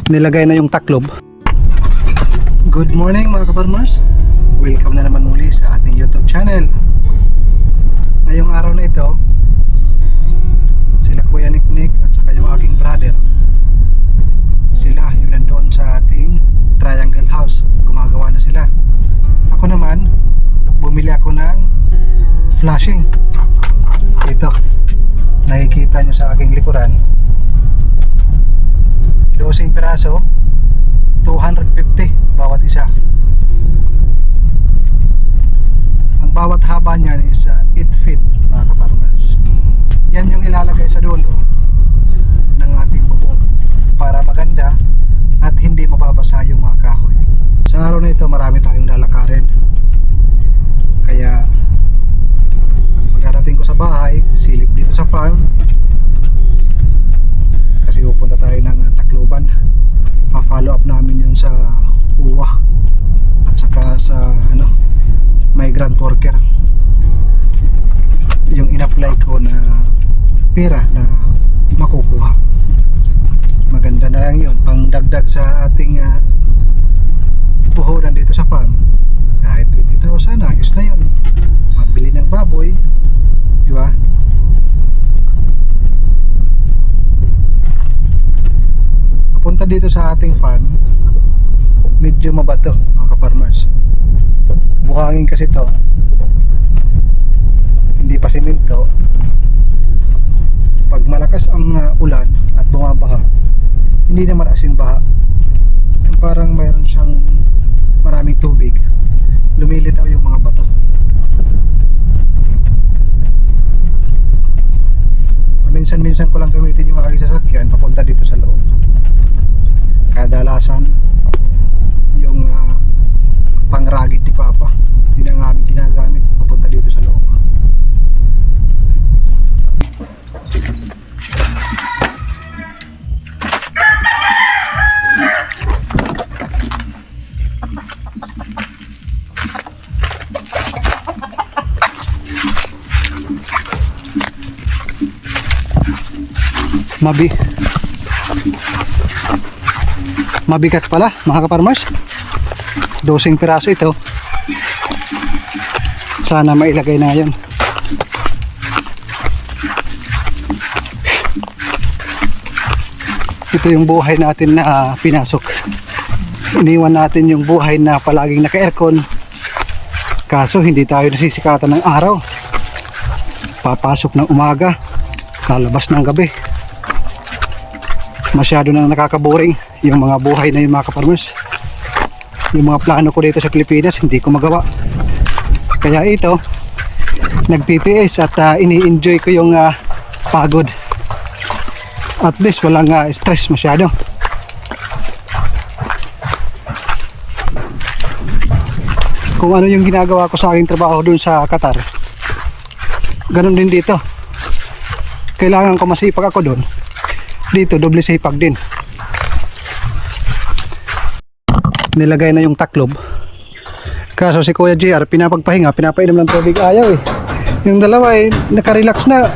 Nilagay na yung taklob. Good morning mga ka-farmers. Welcome na naman muli sa ating YouTube channel. Ngayong araw na ito, sila Kuya Niknik at saka yung aking brother, sila yung nandoon sa ating triangle house. Gumagawa na sila. Ako naman, bumili ako ng flashing. Ito, nakikita nyo sa aking likuran, 12 piraso, 250 bawat isa. Ang bawat haba niyan is 8 feet mga ka-farmers. Yan yung ilalagay sa dulo ng ating bubong para maganda at hindi mababasa yung mga kahoy. Sa araw na ito marami tayong lalakarin, kaya pagdating ko sa bahay, silip dito sa farm kasi pupunta tayo ng Tacloban. Pa-follow up namin yung sa uwa at saka sa migrant worker, yung in-apply ko na pera na makukuha. Maganda na lang yun, pang dagdag sa ating puhunan dito sa farm. Kahit 20,000, ayos na yun, mabili ng baboy, di ba? Punta dito sa ating farm, medyo mabato mga ka-farmers. Buhangin kasi to, hindi pa simento. Pag malakas ang ulan at bumabaha, hindi naman asin baha, yung parang mayroon siyang maraming tubig, lumilitaw yung mga bato. Minsan-minsan ko lang gamitin yung aking sasakyan papunta dito sa loob. Kadalasan yung pangragid ni Papa, yun ang aming ginagamit papunta dito sa loob. Mabigat pala mga ka-farmers, 12 piraso ito. Sana mailagay na yan. Ito yung buhay natin na pinasok. Iniwan natin yung buhay na palaging naka-aircon, kaso hindi tayo nasisikatan ng araw. Papasok ng umaga, lalabas ng gabi. Masyado nang nakakaboring yung mga buhay na yung mga ka-farmers. Yung mga plano ko dito sa Pilipinas hindi ko magawa, kaya ito nagtitiis at ini-enjoy ko yung pagod. At least walang stress masyado. Kung ano yung ginagawa ko sa aking trabaho dun sa Qatar, ganun din dito. Kailangan ko masipag ako dun, dito doble sipag din. Nilagay na yung taklob, kaso si Kuya JR pinapagpahinga, pinapainom ng tubig, ayaw eh. Yung dalawa eh nakarelax na.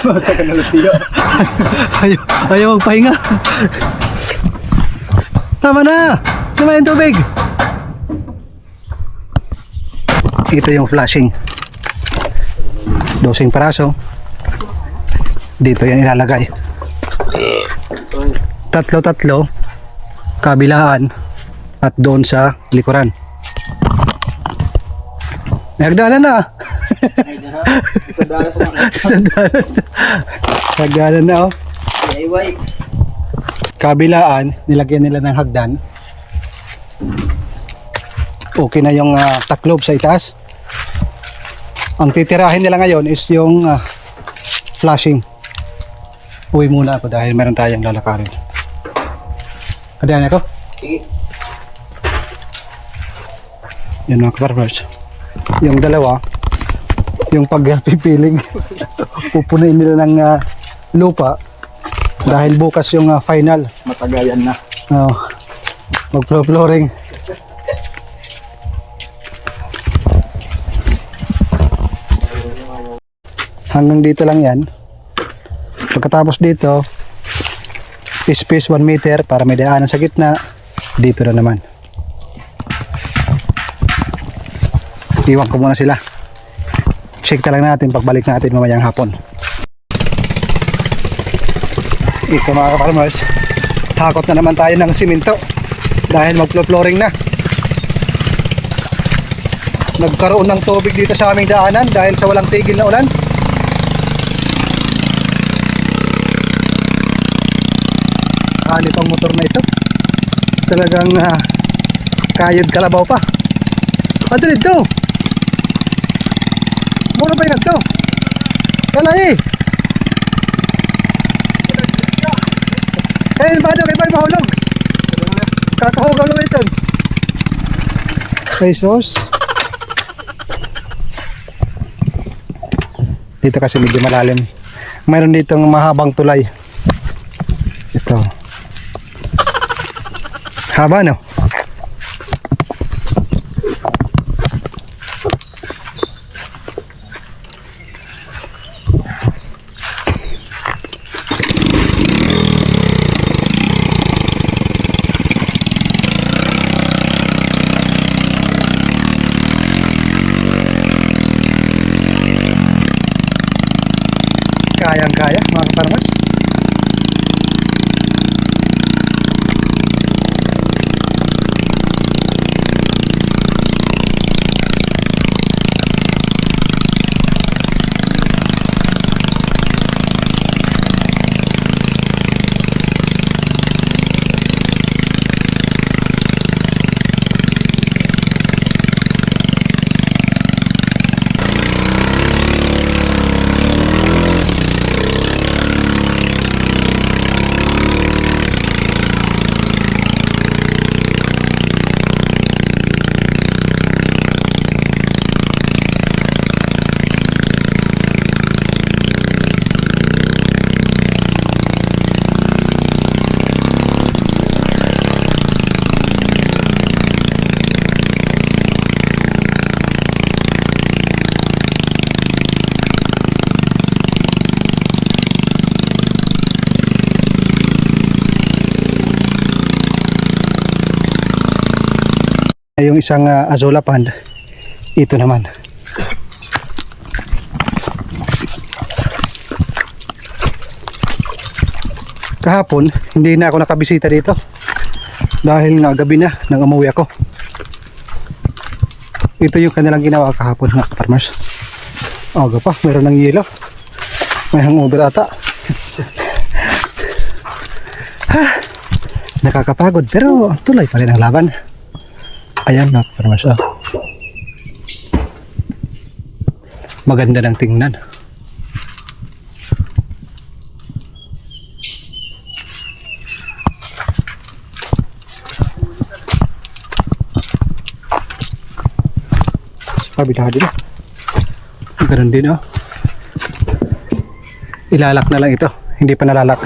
Basta ka na lutiyo. ayaw magpahinga. Tama na, naman yung tubig. Ito yung flashing, 12 piraso. Dito yan ilalagay, tatlo kabilaan at doon sa likuran. Nagdalan na. Nagdalan na oh. Kabilaan nilagyan nila ng hagdan. Okay na yung taklob sa itaas. Ang titirahin nila ngayon is yung flashing. Uwi muna ako dahil meron tayong lalakarin. Kadayan ako? Sige. Yan mga ka-farmers, yung dalawa, yung pagpipiling pupunuin nila ng lupa dahil bukas yung final. Matagayan na. Mag-flooring. Hanggang dito lang yan. Pagkatapos dito, space 1 meter para may daanan sa gitna. Dito na naman. Iwan ko muna sila. Check na lang natin pagbalik natin mamayang hapon. Ito mga ka-farmers, hakot na naman tayo ng simento dahil mag-flooring na. Nagkaroon ng tubig dito sa aming daanan dahil sa walang tigil na ulan. Hanip ang motor na ito. Talagang kayod kalabaw pa. Ano dito? Muna ba yan ito? Kalay! Eh, paano kayo ba mahulog? Kakahugang naman ito. Pesos. Dito kasi medyo malalim. Mayroon ditong mahabang tulay. Ito. Haba, no? Kayang-kaya mga ka-farmers. Yung isang Azolla Pond, ito naman. Kahapon, hindi na ako nakabisita dito dahil nga gabi na nang umuwi ako. Ito yung kanilang ginawa kahapon mga farmers. Aga pa, meron ng yelo. May hangover ata. Nakakapagod pero tuloy pa rin ang laban. Ayan mga farmers, maganda ng tingnan. Kabila din. Ganun din ilalak na lang ito, hindi pa nalalak.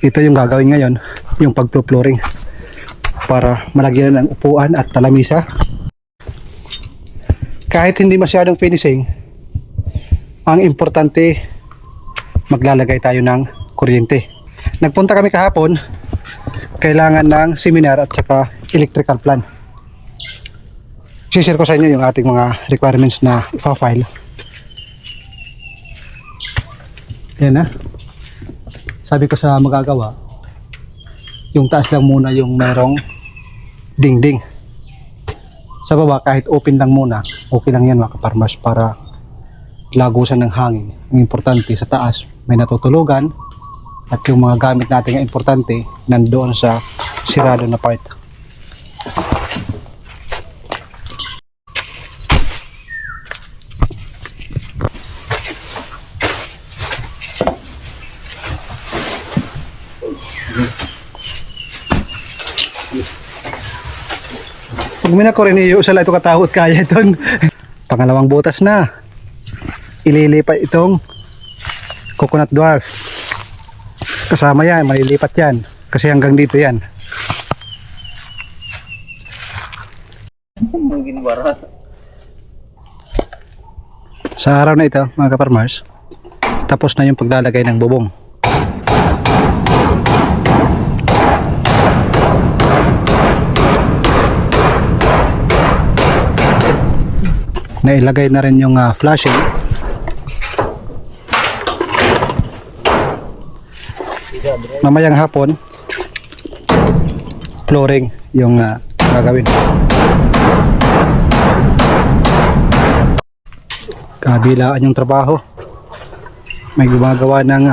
Ito yung gagawin ngayon, yung pag-flooring para malagyan ng upuan at talamisa. Kahit hindi masyadong finishing, ang importante maglalagay tayo ng kuryente. Nagpunta kami kahapon, kailangan ng seminar at saka electrical plan. Share ko sa inyo yung ating mga requirements na ipa-file. Yan sabi ko sa magagawa, yung taas lang muna yung merong dingding. Sa baba kahit open lang muna, okay lang yan mga ka-farmers para lagusan ng hangin. Ang importante sa taas may natutulugan at yung mga gamit natin ang importante nandoon sa sirado na part. Pag minako rin iyo sa ito katawot kaya itong pangalawang butas na. Ililipat itong coconut dwarf. Kasama yan, malilipat yan. Kasi hanggang dito yan. Sa araw na ito mga ka-farmers, tapos na yung paglalagay ng bubong. nailagay na rin yung flashing. Mamayang hapon, flooring yung gagawin. Kabilaan yung trabaho. May gumagawa ng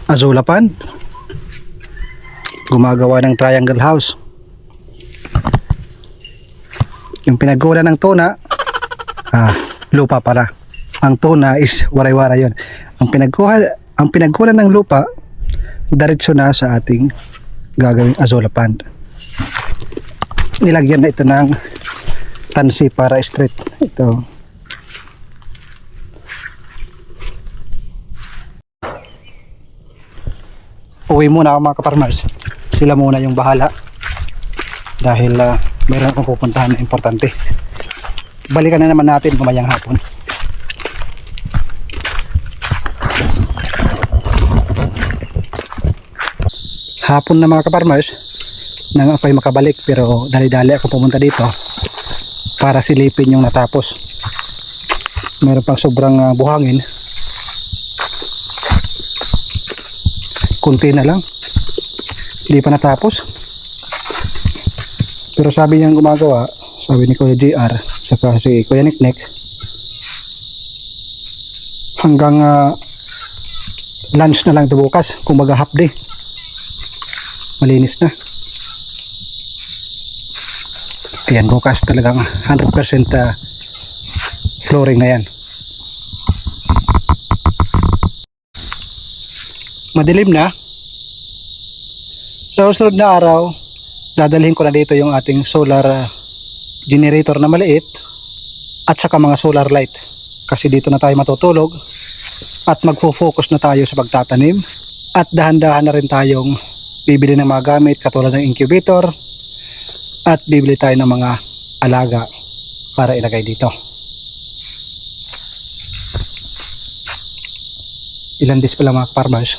azulapan, gumagawa ng triangle house. Yung pinagkulan ng tuna, lupa para. Ang tuna is waray-waray yun. Ang pinagkulan ng lupa, diretso na sa ating gagawing azulapan. Nilagyan na ito ng tansi para straight. Ito. Uwi muna ako mga kaparmers. Sila muna yung bahala. Dahil meron akong pupuntahan na importante. Balikan na naman natin mamayang hapon. Hapon na mga kaparmers nang ako'y makabalik, pero dali-dali ako pumunta dito para silipin yung natapos. Meron pang sobrang buhangin. Kunti na lang, hindi pa natapos. Pero sabi niyang gumagawa, sabi ni Kuya JR saka si Kuya Niknek, hanggang lunch na lang ito bukas, kumbaga half day, malinis na. Ayan, bukas talagang 100% flooring na yan. Madilim na. Sa susunod na araw, dadalhin ko na dito yung ating solar generator na maliit at saka mga solar light, kasi dito na tayo matutulog at magfo-focus na tayo sa pagtatanim, at dahan-dahan na rin tayong bibili ng mga gamit katulad ng incubator, at bibili tayo ng mga alaga para ilagay dito. Ilan days pa lang mga farmers.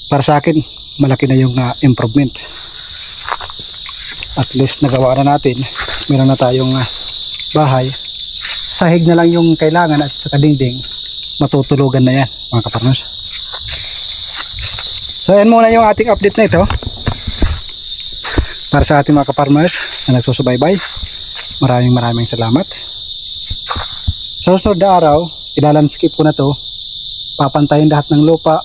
Para sa akin, malaki na yung improvement. At least nagawa na natin. Meron na tayong bahay. Sahig na lang yung kailangan at sa dingding, matutulugan na yan mga kaparmers. So yan muna yung ating update na ito para sa ating mga kaparmers na nagsusubaybay. Maraming salamat. Sa susunod na araw, ilalandscape ko na to. Papantayin lahat ng lupa.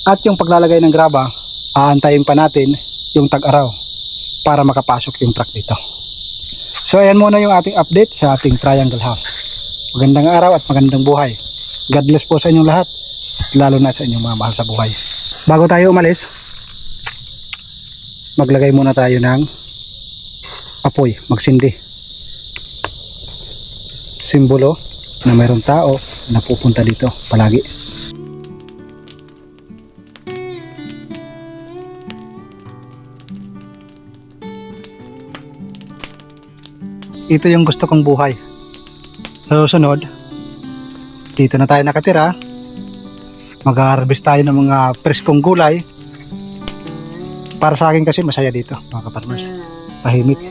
At yung paglalagay ng graba, aantayin pa natin yung tag-araw para makapasok yung truck dito. So ayan muna yung ating update sa ating triangle house. Magandang araw at magandang buhay. God bless po sa inyong lahat, lalo na sa inyong mga mahal sa buhay. Bago tayo umalis, maglagay muna tayo ng apoy, magsindi. Simbolo na mayroong tao na pupunta dito palagi. Ito yung gusto kong buhay. Sa susunod, dito na tayo nakatira. Mag-harvest tayo ng mga preskong gulay. Para sa akin kasi masaya dito mga kaparmers. Tahimik.